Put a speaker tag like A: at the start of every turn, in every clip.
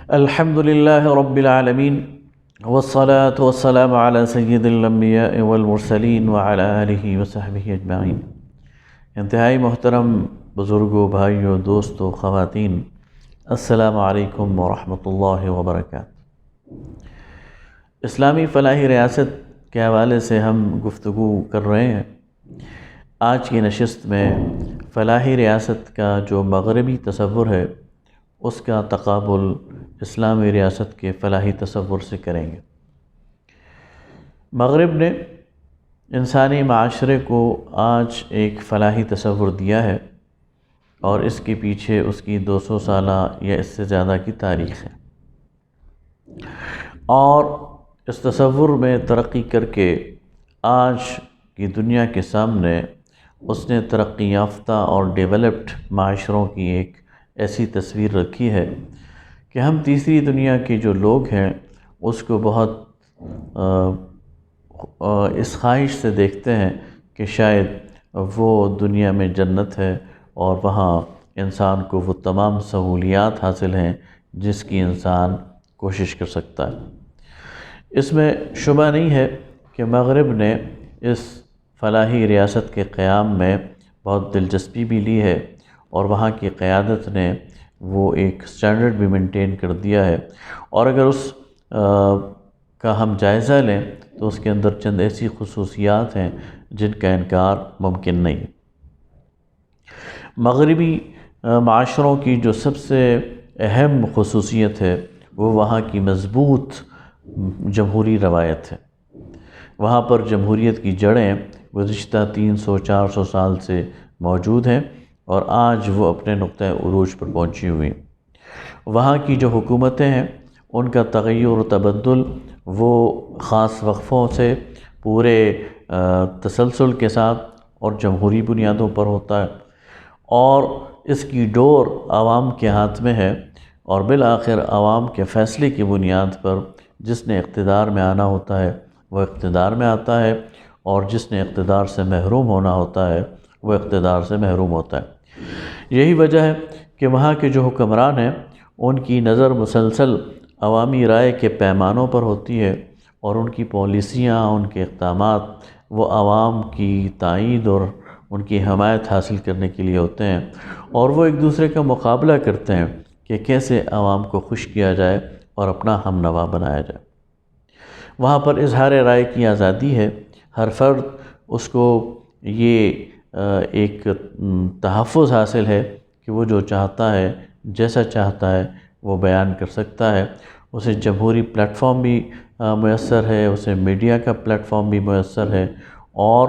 A: الحمد للہ رب العالمین والصلاة والسلام علی سید الانبیاء والمرسلین وعلی آلہ وصحبہ اجمعین۔ انتہائی محترم بزرگوں، بھائیوں، دوستوں، خواتین، السلام علیکم ورحمۃ اللہ وبرکاتہ۔ اسلامی فلاحی ریاست کے حوالے سے ہم گفتگو کر رہے ہیں۔ آج کی نشست میں فلاحی ریاست کا جو مغربی تصور ہے اس کا تقابل اسلامی ریاست کے فلاحی تصور سے کریں گے۔ مغرب نے انسانی معاشرے کو آج ایک فلاحی تصور دیا ہے اور اس کے پیچھے اس کی 200 سالہ یا اس سے زیادہ کی تاریخ ہے، اور اس تصور میں ترقی کر کے آج کی دنیا کے سامنے اس نے ترقی یافتہ اور ڈیولپڈ معاشروں کی ایک ایسی تصویر رکھی ہے کہ ہم تیسری دنیا کے جو لوگ ہیں اس کو بہت اس خواہش سے دیکھتے ہیں کہ شاید وہ دنیا میں جنت ہے اور وہاں انسان کو وہ تمام سہولیات حاصل ہیں جس کی انسان کوشش کر سکتا ہے۔ اس میں شبہ نہیں ہے کہ مغرب نے اس فلاحی ریاست کے قیام میں بہت دلچسپی بھی لی ہے اور وہاں کی قیادت نے وہ ایک سٹینڈرڈ بھی مینٹین کر دیا ہے، اور اگر اس کا ہم جائزہ لیں تو اس کے اندر چند ایسی خصوصیات ہیں جن کا انکار ممکن نہیں۔ مغربی معاشروں کی جو سب سے اہم خصوصیت ہے وہ وہاں کی مضبوط جمہوری روایت ہے۔ وہاں پر جمہوریت کی جڑیں گزشتہ 300-400 سال سے موجود ہیں اور آج وہ اپنے نقطہ عروج پر پہنچی ہوئی ہیں۔ وہاں کی جو حکومتیں ہیں ان کا تغیر و تبدل وہ خاص وقفوں سے پورے تسلسل کے ساتھ اور جمہوری بنیادوں پر ہوتا ہے، اور اس کی ڈور عوام کے ہاتھ میں ہے، اور بالآخر عوام کے فیصلے کی بنیاد پر جس نے اقتدار میں آنا ہوتا ہے وہ اقتدار میں آتا ہے، اور جس نے اقتدار سے محروم ہونا ہوتا ہے وہ اقتدار سے محروم ہوتا ہے۔ یہی وجہ ہے کہ وہاں کے جو حکمران ہیں ان کی نظر مسلسل عوامی رائے کے پیمانوں پر ہوتی ہے، اور ان کی پالیسیاں، ان کے اقدامات وہ عوام کی تائید اور ان کی حمایت حاصل کرنے کے لیے ہوتے ہیں، اور وہ ایک دوسرے کا مقابلہ کرتے ہیں کہ کیسے عوام کو خوش کیا جائے اور اپنا ہم نوا بنایا جائے۔ وہاں پر اظہار رائے کی آزادی ہے، ہر فرد اس کو یہ ایک تحفظ حاصل ہے کہ وہ جو چاہتا ہے، جیسا چاہتا ہے وہ بیان کر سکتا ہے۔ اسے جمہوری پلیٹ فارم بھی میسر ہے، اسے میڈیا کا پلیٹ فارم بھی میسر ہے، اور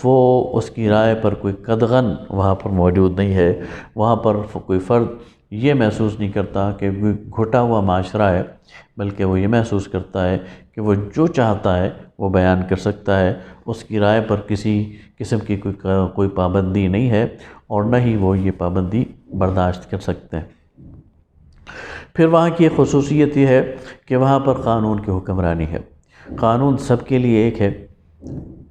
A: وہ اس کی رائے پر کوئی قدغن وہاں پر موجود نہیں ہے۔ وہاں پر کوئی فرد یہ محسوس نہیں کرتا کہ وہ گھٹا ہوا معاشرہ ہے، بلکہ وہ یہ محسوس کرتا ہے کہ وہ جو چاہتا ہے وہ بیان کر سکتا ہے، اس کی رائے پر کسی قسم کی کوئی پابندی نہیں ہے، اور نہ ہی وہ یہ پابندی برداشت کر سکتے ہیں۔ پھر وہاں کی ایک خصوصیت یہ ہے کہ وہاں پر قانون کی حکمرانی ہے۔ قانون سب کے لیے ایک ہے۔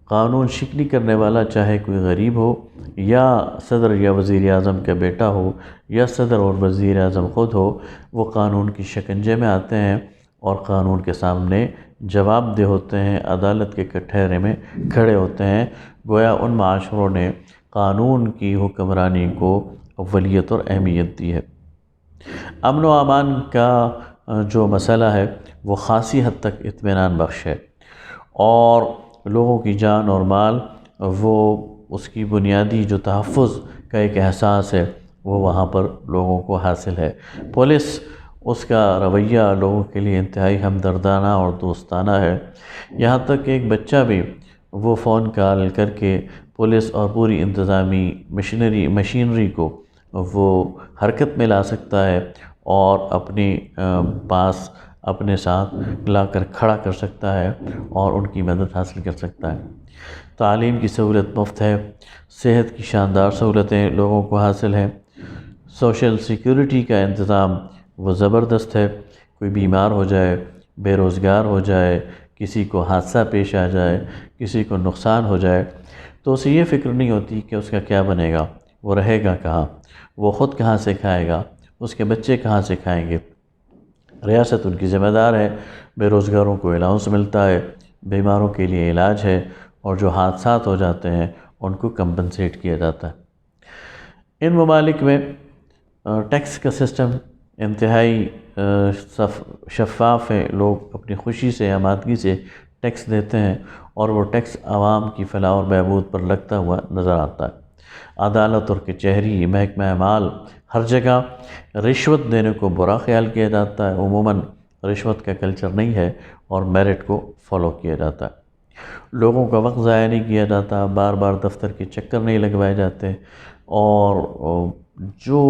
A: قانون شکنی کرنے والا چاہے کوئی غریب ہو، یا صدر یا وزیر اعظم کا بیٹا ہو، یا صدر اور وزیر اعظم خود ہو، وہ قانون کی شکنجے میں آتے ہیں اور قانون کے سامنے جواب دہ ہوتے ہیں، عدالت کے کٹہرے میں کھڑے ہوتے ہیں۔ گویا ان معاشروں نے قانون کی حکمرانی کو اولیت اور اہمیت دی ہے۔ امن و امان کا جو مسئلہ ہے وہ خاصی حد تک اطمینان بخش ہے، اور لوگوں کی جان اور مال وہ اس کی بنیادی جو تحفظ کا ایک احساس ہے وہ وہاں پر لوگوں کو حاصل ہے۔ پولیس، اس کا رویہ لوگوں کے لیے انتہائی ہمدردانہ اور دوستانہ ہے، یہاں تک کہ ایک بچہ بھی وہ فون کال کر کے پولیس اور پوری انتظامی مشینری کو وہ حرکت میں لا سکتا ہے اور اپنے پاس اپنے ساتھ لا کر کھڑا کر سکتا ہے اور ان کی مدد حاصل کر سکتا ہے۔ تعلیم کی سہولت مفت ہے، صحت کی شاندار سہولتیں لوگوں کو حاصل ہیں، سوشل سیکیورٹی کا انتظام وہ زبردست ہے۔ کوئی بیمار ہو جائے، بے روزگار ہو جائے، کسی کو حادثہ پیش آ جائے، کسی کو نقصان ہو جائے، تو اسے یہ فکر نہیں ہوتی کہ اس کا کیا بنے گا، وہ رہے گا کہاں، وہ خود کہاں سے کھائے گا، اس کے بچے کہاں سے کھائیں گے۔ ریاست ان کی ذمہ دار ہے، بے روزگاروں کو الاؤنس ملتا ہے، بیماروں کے لیے علاج ہے، اور جو حادثات ہو جاتے ہیں ان کو کمپنسیٹ کیا جاتا ہے۔ ان ممالک میں ٹیکس کا سسٹم انتہائی شفاف ہے، لوگ اپنی خوشی سے، آمادگی سے ٹیکس دیتے ہیں، اور وہ ٹیکس عوام کی فلاح اور بہبود پر لگتا ہوا نظر آتا ہے۔ عدالت اور کچہری، محکمہ مال، ہر جگہ رشوت دینے کو برا خیال کیا جاتا ہے۔ عموماً رشوت کا کلچر نہیں ہے اور میرٹ کو فالو کیا جاتا ہے۔ لوگوں کا وقت ضائع نہیں کیا جاتا، بار بار دفتر کے چکر نہیں لگوائے جاتے، اور جو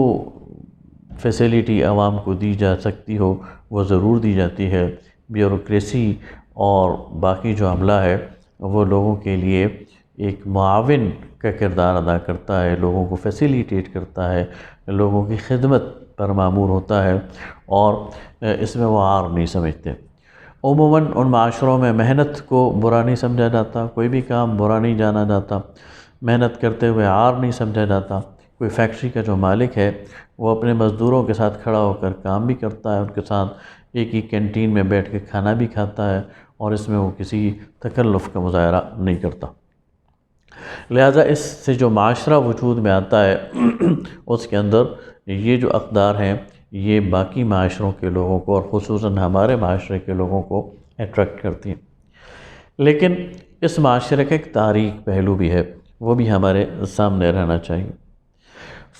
A: فیسیلیٹی عوام کو دی جا سکتی ہو وہ ضرور دی جاتی ہے۔ بیوروکریسی اور باقی جو عملہ ہے وہ لوگوں کے لیے ایک معاون کا کردار ادا کرتا ہے، لوگوں کو فیسیلیٹیٹ کرتا ہے، لوگوں کی خدمت پر مامور ہوتا ہے، اور اس میں وہ عار نہیں سمجھتے۔ عموماً ان معاشروں میں محنت کو برا نہیں سمجھا جاتا، کوئی بھی کام برا نہیں جانا جاتا، محنت کرتے ہوئے عار نہیں سمجھا جاتا۔ کوئی فیکٹری کا جو مالک ہے وہ اپنے مزدوروں کے ساتھ کھڑا ہو کر کام بھی کرتا ہے، ان کے ساتھ ایک ہی کینٹین میں بیٹھ کے کھانا بھی کھاتا ہے، اور اس میں وہ کسی تکلف کا مظاہرہ نہیں کرتا۔ لہٰذا اس سے جو معاشرہ وجود میں آتا ہے اس کے اندر یہ جو اقدار ہیں یہ باقی معاشروں کے لوگوں کو، اور خصوصاً ہمارے معاشرے کے لوگوں کو اٹریکٹ کرتی ہیں۔ لیکن اس معاشرے کا ایک تاریخی پہلو بھی ہے، وہ بھی ہمارے سامنے رہنا چاہیے۔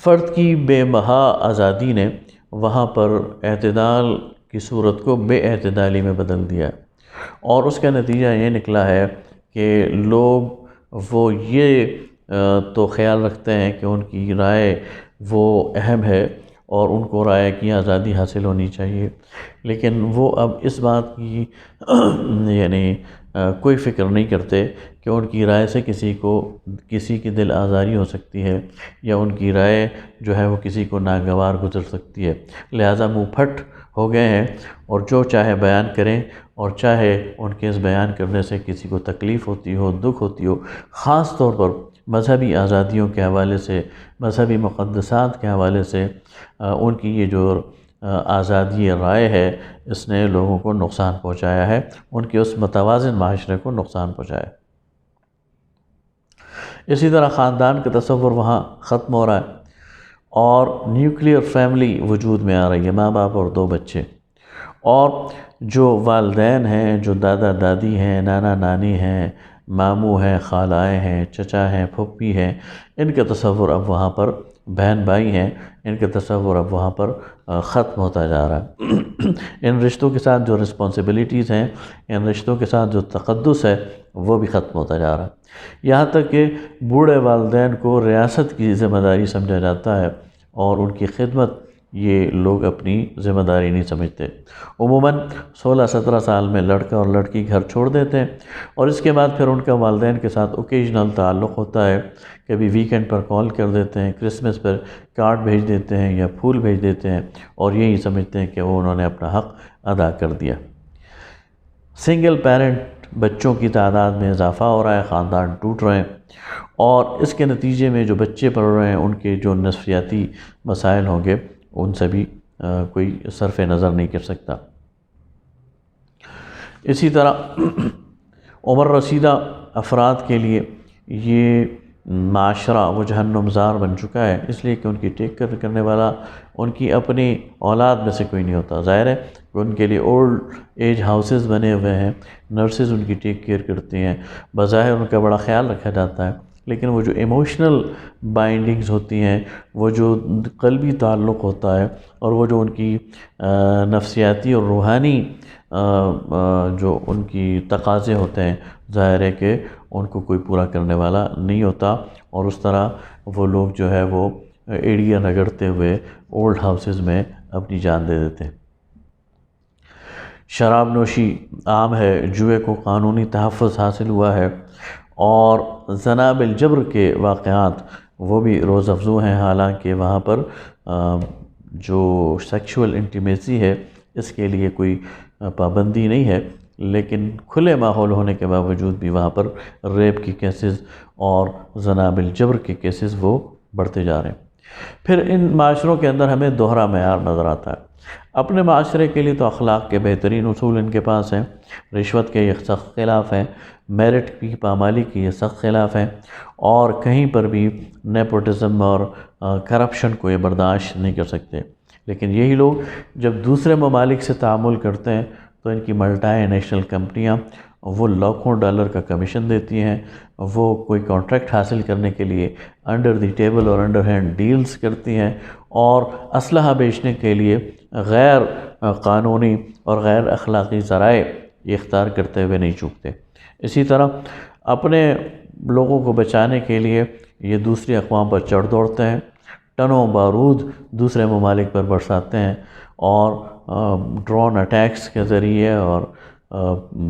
A: فرد کی بے بہا آزادی نے وہاں پر اعتدال کی صورت کو بے اعتدالی میں بدل دیا، اور اس کا نتیجہ یہ نکلا ہے کہ لوگ وہ یہ تو خیال رکھتے ہیں کہ ان کی رائے وہ اہم ہے اور ان کو رائے کی آزادی حاصل ہونی چاہیے، لیکن وہ اب اس بات کی یعنی کوئی فکر نہیں کرتے کہ ان کی رائے سے کسی کی دل آزاری ہو سکتی ہے، یا ان کی رائے جو ہے وہ کسی کو ناگوار گزر سکتی ہے۔ لہٰذا منہ پھٹ ہو گئے ہیں، اور جو چاہے بیان کریں، اور چاہے ان کے اس بیان کرنے سے کسی کو تکلیف ہوتی ہو، دکھ ہوتی ہو، خاص طور پر مذہبی آزادیوں کے حوالے سے، مذہبی مقدسات کے حوالے سے ان کی یہ جو آزادی رائے ہے اس نے لوگوں کو نقصان پہنچایا ہے، ان کے اس متوازن معاشرے کو نقصان پہنچایا ہے۔ اسی طرح خاندان کا تصور وہاں ختم ہو رہا ہے، اور نیوکلیئر فیملی وجود میں آ رہی ہے، ماں باپ اور 2 بچے، اور جو والدین ہیں، جو دادا دادی ہیں، نانا نانی ہیں، ماموں ہیں، خالائیں ہیں، چچا ہیں، پھوپھی ہیں، ان کا تصور اب وہاں پر، بہن بھائی ہیں، ان کا تصور اب وہاں پر ختم ہوتا جا رہا ہے۔ ان رشتوں کے ساتھ جو رسپانسبلٹیز ہیں، ان رشتوں کے ساتھ جو تقدس ہے وہ بھی ختم ہوتا جا رہا ہے، یہاں تک کہ بوڑھے والدین کو ریاست کی ذمہ داری سمجھا جاتا ہے، اور ان کی خدمت یہ لوگ اپنی ذمہ داری نہیں سمجھتے۔ عموماً 16-17 سال میں لڑکا اور لڑکی گھر چھوڑ دیتے ہیں، اور اس کے بعد پھر ان کا والدین کے ساتھ اوکیجنل تعلق ہوتا ہے، کبھی ویکنڈ پر کال کر دیتے ہیں، کرسمس پر کارڈ بھیج دیتے ہیں یا پھول بھیج دیتے ہیں، اور یہی سمجھتے ہیں کہ وہ انہوں نے اپنا حق ادا کر دیا۔ سنگل پیرنٹ بچوں کی تعداد میں اضافہ ہو رہا ہے، خاندان ٹوٹ رہے ہیں، اور اس کے نتیجے میں جو بچے پڑھ رہے ہیں ان کے جو نفسیاتی مسائل ہوں گے ان سے بھی کوئی صرف نظر نہیں کر سکتا۔ اسی طرح عمر رسیدہ افراد کے لیے یہ معاشرہ وہ جہنم زار بن چکا ہے، اس لیے کہ ان کی ٹیک کیئر کرنے والا ان کی اپنی اولاد میں سے کوئی نہیں ہوتا۔ ظاہر ہے کہ ان کے لیے اولڈ ایج ہاؤسز بنے ہوئے ہیں، نرسز ان کی ٹیک کیئر کرتی ہیں، بظاہر ان کا بڑا خیال رکھا جاتا ہے، لیکن وہ جو ایموشنل بائنڈنگز ہوتی ہیں، وہ جو قلبی تعلق ہوتا ہے، اور وہ جو ان کی نفسیاتی اور روحانی جو ان کی تقاضے ہوتے ہیں، ظاہر ہے کہ ان کو کوئی پورا کرنے والا نہیں ہوتا، اور اس طرح وہ لوگ جو ہے وہ ایڑیاں رگڑتے ہوئے اولڈ ہاؤسز میں اپنی جان دے دیتے ہیں۔ شراب نوشی عام ہے، جوئے کو قانونی تحفظ حاصل ہوا ہے، اور زنا بالجبر کے واقعات وہ بھی روز افزوں ہیں، حالانکہ وہاں پر جو سیکشول انٹیمیسی ہے اس کے لیے کوئی پابندی نہیں ہے، لیکن کھلے ماحول ہونے کے باوجود بھی وہاں پر ریپ کی کیسز اور زنا بالجبر کے کیسز وہ بڑھتے جا رہے ہیں۔ پھر ان معاشروں کے اندر ہمیں دوہرا معیار نظر آتا ہے۔ اپنے معاشرے کے لیے تو اخلاق کے بہترین اصول ان کے پاس ہیں، رشوت کے یہ سخت خلاف ہیں، میرٹ کی پامالی کی یہ سخت خلاف ہیں، اور کہیں پر بھی نیپوٹزم اور کرپشن کو یہ برداشت نہیں کر سکتے۔ لیکن یہی لوگ جب دوسرے ممالک سے تعامل کرتے ہیں تو ان کی ملٹی نیشنل کمپنیاں وہ لاکھوں ڈالر کا کمیشن دیتی ہیں، وہ کوئی کانٹریکٹ حاصل کرنے کے لیے انڈر دی ٹیبل اور انڈر ہینڈ ڈیلز کرتی ہیں، اور اسلحہ بیچنے کے لیے غیر قانونی اور غیر اخلاقی ذرائع یہ اختیار کرتے ہوئے نہیں چوکتے۔ اسی طرح اپنے لوگوں کو بچانے کے لیے یہ دوسری اقوام پر چڑھ دوڑتے ہیں، ٹنوں بارود دوسرے ممالک پر برساتے ہیں، اور ڈرون اٹیکس کے ذریعے اور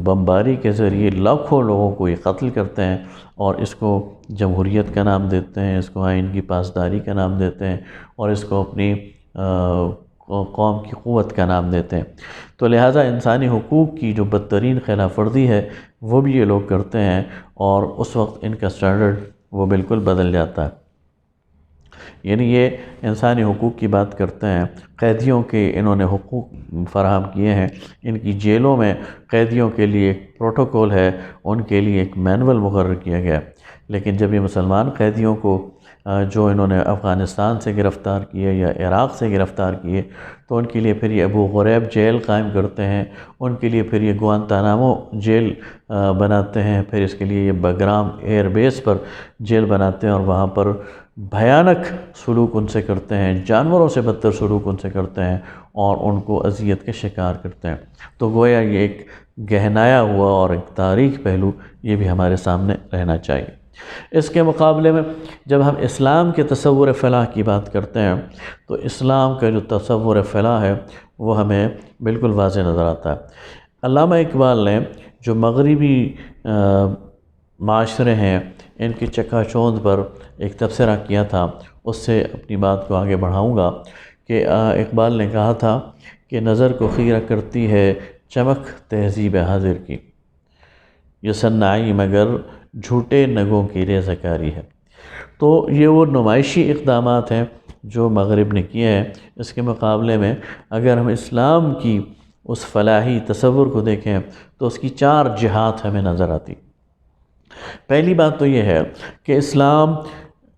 A: بمباری کے ذریعے لاکھوں لوگوں کو یہ قتل کرتے ہیں، اور اس کو جمہوریت کا نام دیتے ہیں، اس کو آئین کی پاسداری کا نام دیتے ہیں، اور اس کو اپنی قوم کی قوت کا نام دیتے ہیں۔ تو لہٰذا انسانی حقوق کی جو بدترین خلاف ورزی ہے وہ بھی یہ لوگ کرتے ہیں، اور اس وقت ان کا سٹینڈرڈ وہ بالکل بدل جاتا ہے۔ یعنی یہ انسانی حقوق کی بات کرتے ہیں، قیدیوں کے انہوں نے حقوق فراہم کیے ہیں، ان کی جیلوں میں قیدیوں کے لیے ایک پروٹوکول ہے، ان کے لیے ایک مینول مقرر کیا گیا، لیکن جب یہ مسلمان قیدیوں کو جو انہوں نے افغانستان سے گرفتار کیے یا عراق سے گرفتار کیے تو ان کے لیے پھر یہ ابو غریب جیل قائم کرتے ہیں، ان کے لیے پھر یہ گوانتانامو جیل بناتے ہیں، پھر اس کے لیے یہ بگرام ایئر بیس پر جیل بناتے ہیں، اور وہاں پر بھیانک سلوک ان سے کرتے ہیں، جانوروں سے بدتر سلوک ان سے کرتے ہیں، اور ان کو اذیت کے شکار کرتے ہیں۔ تو گویا یہ ایک گہنایا ہوا اور ایک تاریخ پہلو یہ بھی ہمارے سامنے رہنا چاہیے۔ اس کے مقابلے میں جب ہم اسلام کے تصور فلاح کی بات کرتے ہیں تو اسلام کا جو تصور فلاح ہے وہ ہمیں بالکل واضح نظر آتا ہے۔ علامہ اقبال نے جو مغربی معاشرے ہیں ان کی چکا چوند پر ایک تبصرہ کیا تھا، اس سے اپنی بات کو آگے بڑھاؤں گا کہ اقبال نے کہا تھا کہ نظر کو خیرہ کرتی ہے چمک تہذیب حاضر کی، یہ صناعی مگر جھوٹے نگوں کی ریزہ کاری ہے۔ تو یہ وہ نمائشی اقدامات ہیں جو مغرب نے کیے ہیں۔ اس کے مقابلے میں اگر ہم اسلام کی اس فلاحی تصور کو دیکھیں تو اس کی 4 جہات ہمیں نظر آتی۔ پہلی بات تو یہ ہے کہ اسلام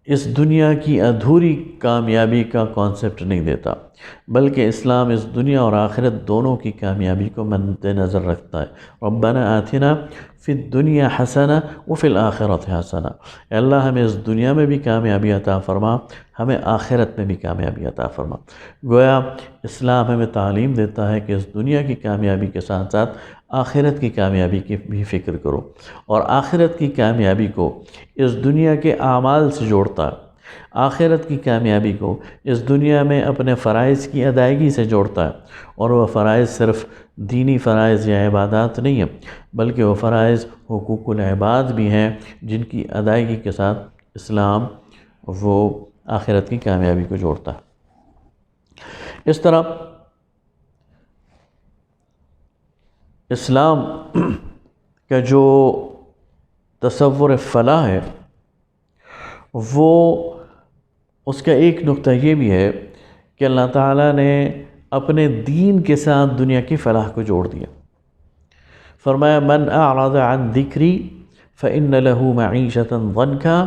A: اس دنیا کی ادھوری کامیابی کا کانسیپٹ نہیں دیتا، بلکہ اسلام اس دنیا اور آخرت دونوں کی کامیابی کو مد نظر رکھتا ہے۔ ربنا آتنا فی الدنیا حسنہ وفی الآخرۃ حسنہ، اے اللہ ہمیں اس دنیا میں بھی کامیابی عطا فرما، ہمیں آخرت میں بھی کامیابی عطا فرما۔ گویا اسلام ہمیں تعلیم دیتا ہے کہ اس دنیا کی کامیابی کے ساتھ ساتھ آخرت کی کامیابی کی بھی فکر کرو، اور آخرت کی کامیابی کو اس دنیا کے اعمال سے جوڑتا ہے، آخرت کی کامیابی کو اس دنیا میں اپنے فرائض کی ادائیگی سے جوڑتا ہے، اور وہ فرائض صرف دینی فرائض یا عبادات نہیں ہیں، بلکہ وہ فرائض حقوق العباد بھی ہیں جن کی ادائیگی کے ساتھ اسلام وہ آخرت کی کامیابی کو جوڑتا ہے۔ اس طرح اسلام کا جو تصور فلاح ہے وہ اس کا ایک نقطہ یہ بھی ہے کہ اللہ تعالیٰ نے اپنے دین کے ساتھ دنیا کی فلاح کو جوڑ دیا۔ فرمایا من اعرض عن ذکری فإن له معیشة ضنکا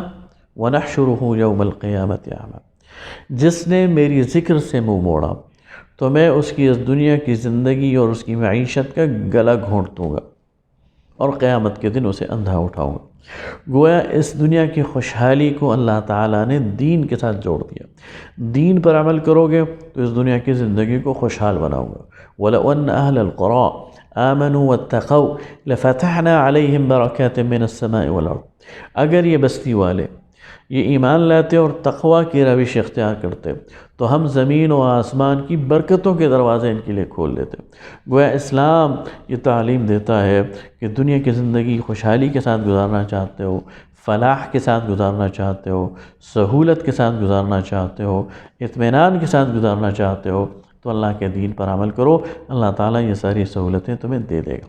A: ونحشره یوم القیامت اعمی، جس نے میری ذکر سے منہ موڑا تو میں اس کی اس دنیا کی زندگی اور اس کی معیشت کا گلا گھونٹ دوں گا، اور قیامت کے دن اسے اندھا اٹھاؤں گا۔ گویا اس دنیا کی خوشحالی کو اللہ تعالیٰ نے دین کے ساتھ جوڑ دیا۔ دین پر عمل کرو گے تو اس دنیا کی زندگی کو خوشحال بناؤں گا۔ وَلَوْ أَنَّ أَهْلَ الْقُرَىٰ آمَنُوا وَاتَّقَوْا لَفَتَحْنَا عَلَيْهِمْ بَرَكَاتٍ مِّنَ السَّمَاءِ وَالْأَرْضِ، اگر یہ بستی والے یہ ایمان لاتے اور تقویٰ کی روش اختیار کرتے تو ہم زمین و آسمان کی برکتوں کے دروازے ان کے لیے کھول دیتے۔ گویا اسلام یہ تعلیم دیتا ہے کہ دنیا کی زندگی خوشحالی کے ساتھ گزارنا چاہتے ہو، فلاح کے ساتھ گزارنا چاہتے ہو، سہولت کے ساتھ گزارنا چاہتے ہو، اطمینان کے ساتھ گزارنا چاہتے ہو تو اللہ کے دین پر عمل کرو، اللہ تعالیٰ یہ ساری سہولتیں تمہیں دے دے گا۔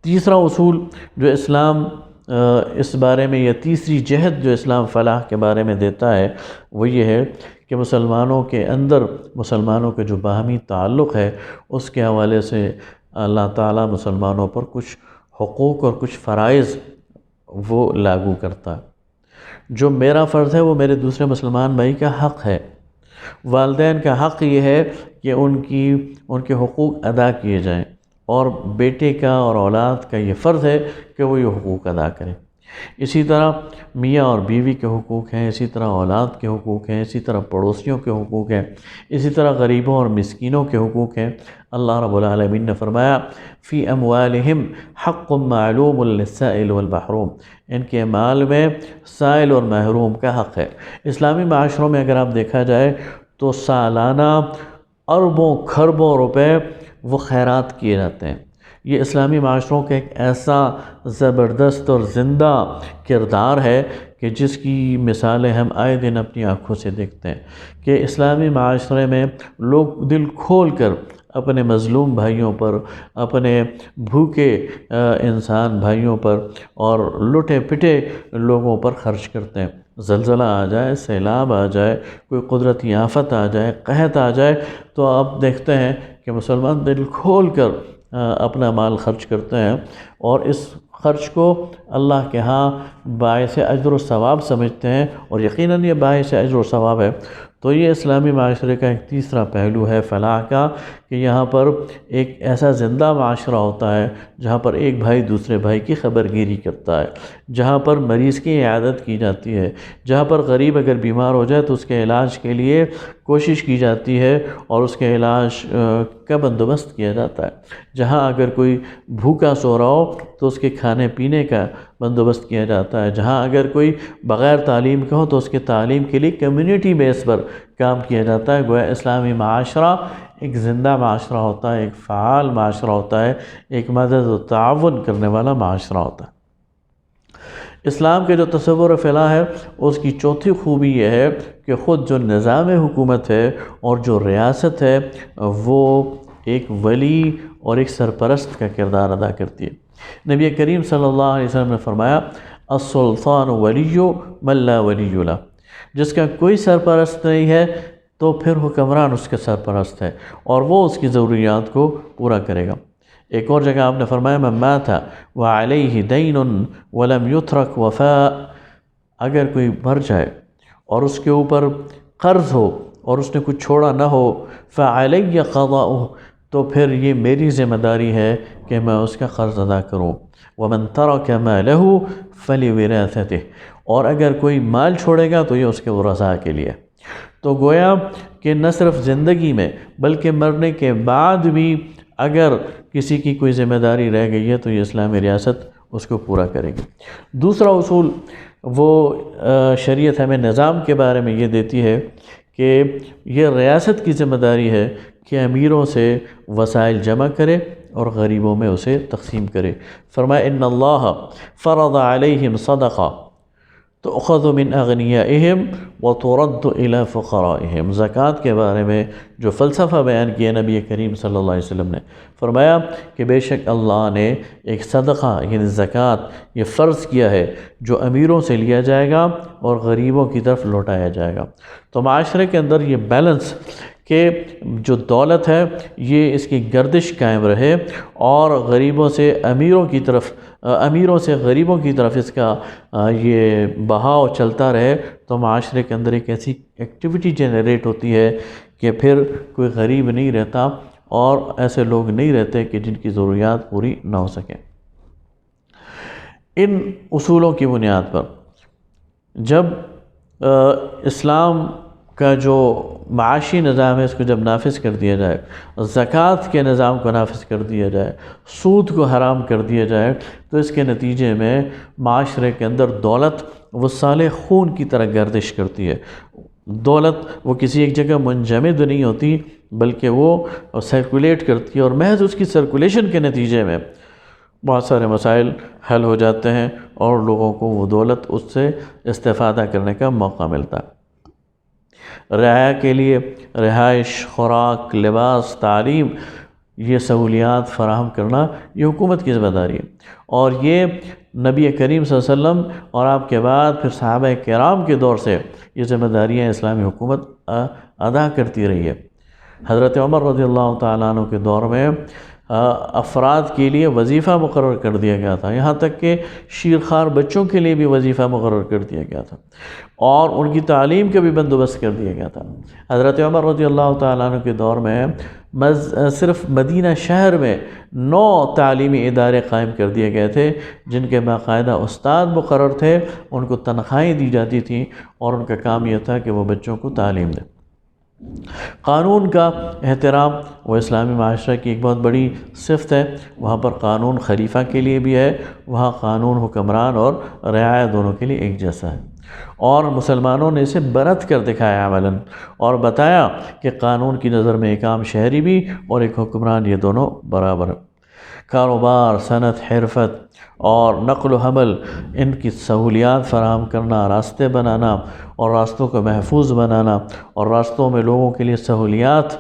A: تیسرا اصول جو اسلام اس بارے میں یہ تیسری جہت جو اسلام فلاح کے بارے میں دیتا ہے وہ یہ ہے کہ مسلمانوں کے اندر مسلمانوں کے جو باہمی تعلق ہے اس کے حوالے سے اللہ تعالیٰ مسلمانوں پر کچھ حقوق اور کچھ فرائض وہ لاگو کرتا ہے۔ جو میرا فرض ہے وہ میرے دوسرے مسلمان بھائی کا حق ہے۔ والدین کا حق یہ ہے کہ ان کے حقوق ادا کیے جائیں، اور بیٹے کا اور اولاد کا یہ فرض ہے کہ وہ یہ حقوق ادا کریں۔ اسی طرح میاں اور بیوی کے حقوق ہیں، اسی طرح اولاد کے حقوق ہیں، اسی طرح پڑوسیوں کے حقوق ہیں، اسی طرح غریبوں اور مسکینوں کے حقوق ہیں۔ اللہ رب العالمین نے فرمایا فی اموالہم حق معلوم للسائل والمحروم، ان کے مال میں سائل اور محروم کا حق ہے۔ اسلامی معاشروں میں اگر آپ دیکھا جائے تو سالانہ اربوں کھربوں روپے وہ خیرات کیے جاتے ہیں۔ یہ اسلامی معاشروں کا ایک ایسا زبردست اور زندہ کردار ہے کہ جس کی مثالیں ہم آئے دن اپنی آنکھوں سے دیکھتے ہیں کہ اسلامی معاشرے میں لوگ دل کھول کر اپنے مظلوم بھائیوں پر، اپنے بھوکے انسان بھائیوں پر اور لٹے پٹے لوگوں پر خرچ کرتے ہیں۔ زلزلہ آ جائے، سیلاب آ جائے، کوئی قدرتی آفت آ جائے، قحط آ جائے، تو آپ دیکھتے ہیں کہ مسلمان دل کھول کر اپنا مال خرچ کرتے ہیں، اور اس خرچ کو اللہ کے ہاں باعث اجر و ثواب سمجھتے ہیں، اور یقیناً یہ باعث اجر و ثواب ہے۔ تو یہ اسلامی معاشرے کا ایک تیسرا پہلو ہے فلاح کا، کہ یہاں پر ایک ایسا زندہ معاشرہ ہوتا ہے جہاں پر ایک بھائی دوسرے بھائی کی خبر گیری کرتا ہے، جہاں پر مریض کی عیادت کی جاتی ہے، جہاں پر غریب اگر بیمار ہو جائے تو اس کے علاج کے لیے کوشش کی جاتی ہے اور اس کے علاج کا بندوبست کیا جاتا ہے، جہاں اگر کوئی بھوکا سو رہا ہو تو اس کے کھانے پینے کا بندوبست کیا جاتا ہے، جہاں اگر کوئی بغیر تعلیم کا ہو تو اس کے تعلیم کے لیے کمیونٹی بیس پر کام کیا جاتا ہے۔ گویا اسلامی معاشرہ ایک زندہ معاشرہ ہوتا ہے، ایک فعال معاشرہ ہوتا ہے، ایک مدد و تعاون کرنے والا معاشرہ ہوتا ہے۔ اسلام کے جو تصور فلاح ہے اس کی چوتھی خوبی یہ ہے کہ خود جو نظام حکومت ہے اور جو ریاست ہے وہ ایک ولی اور ایک سرپرست کا کردار ادا کرتی ہے۔ نبی کریم صلی اللہ علیہ وسلم نے فرمایا السلطان ولی من لا ولی لہ، جس کا کوئی سرپرست نہیں ہے تو پھر حکمران اس کا سرپرست ہے اور وہ اس کی ضروریات کو پورا کرے گا۔ ایک اور جگہ آپ نے فرمایا من مات وعلیہ دین ولم یترک وفاء، اگر کوئی مر جائے اور اس کے اوپر قرض ہو اور اس نے کچھ چھوڑا نہ ہو فعلی قضاؤہ، تو پھر یہ میری ذمہ داری ہے کہ میں اس کا قرض ادا کروں۔ ومن ترک مالہ فلورثتہ، اور اگر کوئی مال چھوڑے گا تو یہ اس کے ورثاء کے لیے۔ تو گویا کہ نہ صرف زندگی میں بلکہ مرنے کے بعد بھی اگر کسی کی کوئی ذمہ داری رہ گئی ہے تو یہ اسلامی ریاست اس کو پورا کرے گی۔ دوسرا اصول وہ شریعت ہمیں نظام کے بارے میں یہ دیتی ہے کہ یہ ریاست کی ذمہ داری ہے کہ امیروں سے وسائل جمع کرے اور غریبوں میں اسے تقسیم کرے۔ فرمایا ان اللہ فرض علیہم صدقہ تؤخذ من اغنیائہم وترد الی فقرائہم، زکوٰۃ کے بارے میں جو فلسفہ بیان کیا نبی کریم صلی اللہ علیہ وسلم نے، فرمایا کہ بے شک اللہ نے ایک صدقہ یعنی زکوٰۃ یہ فرض کیا ہے جو امیروں سے لیا جائے گا اور غریبوں کی طرف لوٹایا جائے گا۔ تو معاشرے کے اندر یہ بیلنس کہ جو دولت ہے یہ اس کی گردش قائم رہے اور غریبوں سے امیروں کی طرف، امیروں سے غریبوں کی طرف اس کا یہ بہاؤ چلتا رہے، تو معاشرے کے اندر ایک ایسی ایکٹیویٹی جنریٹ ہوتی ہے کہ پھر کوئی غریب نہیں رہتا اور ایسے لوگ نہیں رہتے کہ جن کی ضروریات پوری نہ ہو سکیں۔ ان اصولوں کی بنیاد پر جب اسلام کا جو معاشی نظام ہے اس کو جب نافذ کر دیا جائے، زکوٰۃ کے نظام کو نافذ کر دیا جائے، سود کو حرام کر دیا جائے، تو اس کے نتیجے میں معاشرے کے اندر دولت وہ سالے خون کی طرح گردش کرتی ہے۔ دولت وہ کسی ایک جگہ منجمد نہیں ہوتی بلکہ وہ سرکولیٹ کرتی ہے، اور محض اس کی سرکولیشن کے نتیجے میں بہت سارے مسائل حل ہو جاتے ہیں اور لوگوں کو وہ دولت اس سے استفادہ کرنے کا موقع ملتا ہے۔ رعایا کے لیے رہائش، خوراک، لباس، تعلیم، یہ سہولیات فراہم کرنا یہ حکومت کی ذمہ داری ہے، اور یہ نبی کریم صلی اللہ علیہ وسلم اور آپ کے بعد پھر صحابہ کرام کے دور سے یہ ذمہ داریاں اسلامی حکومت ادا کرتی رہی ہے۔ حضرت عمر رضی اللہ تعالیٰ عنہ کے دور میں افراد کے لیے وظیفہ مقرر کر دیا گیا تھا، یہاں تک کہ شیرخوار بچوں کے لیے بھی وظیفہ مقرر کر دیا گیا تھا اور ان کی تعلیم کا بھی بندوبست کر دیا گیا تھا۔ حضرت عمر رضی اللہ تعالیٰ عنہ کے دور میں صرف مدینہ شہر میں 9 تعلیمی ادارے قائم کر دیے گئے تھے، جن کے باقاعدہ استاد مقرر تھے، ان کو تنخواہیں دی جاتی تھیں اور ان کا کام یہ تھا کہ وہ بچوں کو تعلیم دیں۔ قانون کا احترام وہ اسلامی معاشرہ کی ایک بہت بڑی صفت ہے۔ وہاں پر قانون خلیفہ کے لیے بھی ہے، وہاں قانون حکمران اور رعایا دونوں کے لیے ایک جیسا ہے، اور مسلمانوں نے اسے برت کر دکھایا عملاً، اور بتایا کہ قانون کی نظر میں ایک عام شہری بھی اور ایک حکمران یہ دونوں برابر ہیں۔ کاروبار، صنعت، حرفت اور نقل و حمل، ان کی سہولیات فراہم کرنا، راستے بنانا اور راستوں کو محفوظ بنانا اور راستوں میں لوگوں کے لیے سہولیات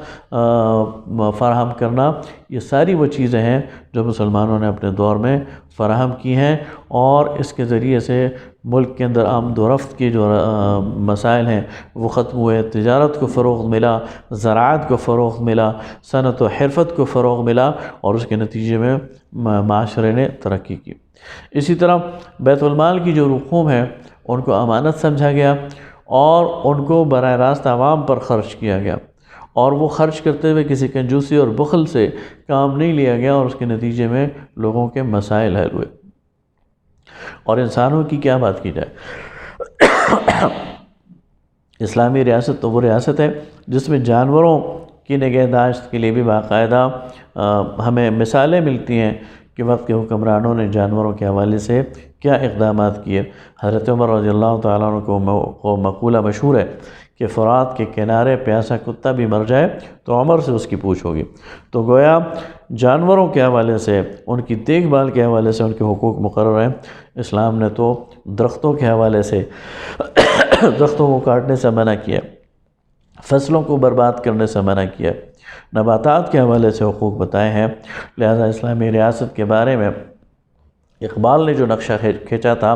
A: فراہم کرنا، یہ ساری وہ چیزیں ہیں جو مسلمانوں نے اپنے دور میں فراہم کی ہیں، اور اس کے ذریعے سے ملک کے اندر آمد و رفت کی جو مسائل ہیں وہ ختم ہوئے، تجارت کو فروغ ملا، زراعت کو فروغ ملا، صنعت و حرفت کو فروغ ملا، اور اس کے نتیجے میں معاشرے نے ترقی کی۔ اسی طرح بیت المال کی جو رقوم ہے ان کو امانت سمجھا گیا اور ان کو براہ راست عوام پر خرچ کیا گیا، اور وہ خرچ کرتے ہوئے کسی کنجوسی اور بخل سے کام نہیں لیا گیا، اور اس کے نتیجے میں لوگوں کے مسائل حل ہوئے۔ اور انسانوں کی کیا بات کی جائے، اسلامی ریاست تو وہ ریاست ہے جس میں جانوروں کی نگہداشت کے لیے بھی باقاعدہ ہمیں مثالیں ملتی ہیں کہ وقت کے حکمرانوں نے جانوروں کے حوالے سے کیا اقدامات کیے۔ حضرت عمر رضی اللہ تعالیٰ عنہ کو مقولہ مشہور ہے کہ فرات کے کنارے پیاسا کتا بھی مر جائے تو عمر سے اس کی پوچھ ہوگی۔ تو گویا جانوروں کے حوالے سے، ان کی دیکھ بھال کے حوالے سے ان کے حقوق مقرر ہیں۔ اسلام نے تو درختوں کے حوالے سے درختوں کو کاٹنے سے منع کیا، فصلوں کو برباد کرنے سے منع کیا، نباتات کے حوالے سے حقوق بتائے ہیں۔ لہذا اسلامی ریاست کے بارے میں اقبال نے جو نقشہ کھینچا تھا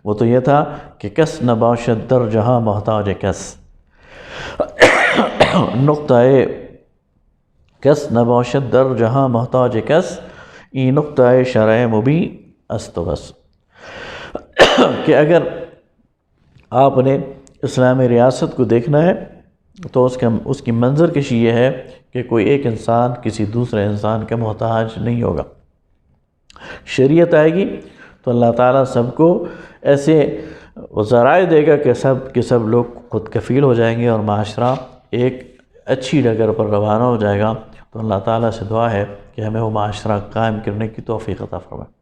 A: وہ تو یہ تھا کہ کس نباشد در جہاں محتاج کس، نقطۂ کس نباشد در جہاں محتاج کس، ای نقطۂ شرع مبی است و بس، کہ اگر آپ نے اسلامی ریاست کو دیکھنا ہے تو اس کی منظر کشی یہ ہے کہ کوئی ایک انسان کسی دوسرے انسان کا محتاج نہیں ہوگا۔ شریعت آئے گی تو اللہ تعالیٰ سب کو ایسے ذرائع دے گا کہ سب لوگ خود کفیل ہو جائیں گے اور معاشرہ ایک اچھی ڈگر پر روانہ ہو جائے گا۔ تو اللہ تعالیٰ سے دعا ہے کہ ہمیں وہ معاشرہ قائم کرنے کی توفیق عطا فرمائے۔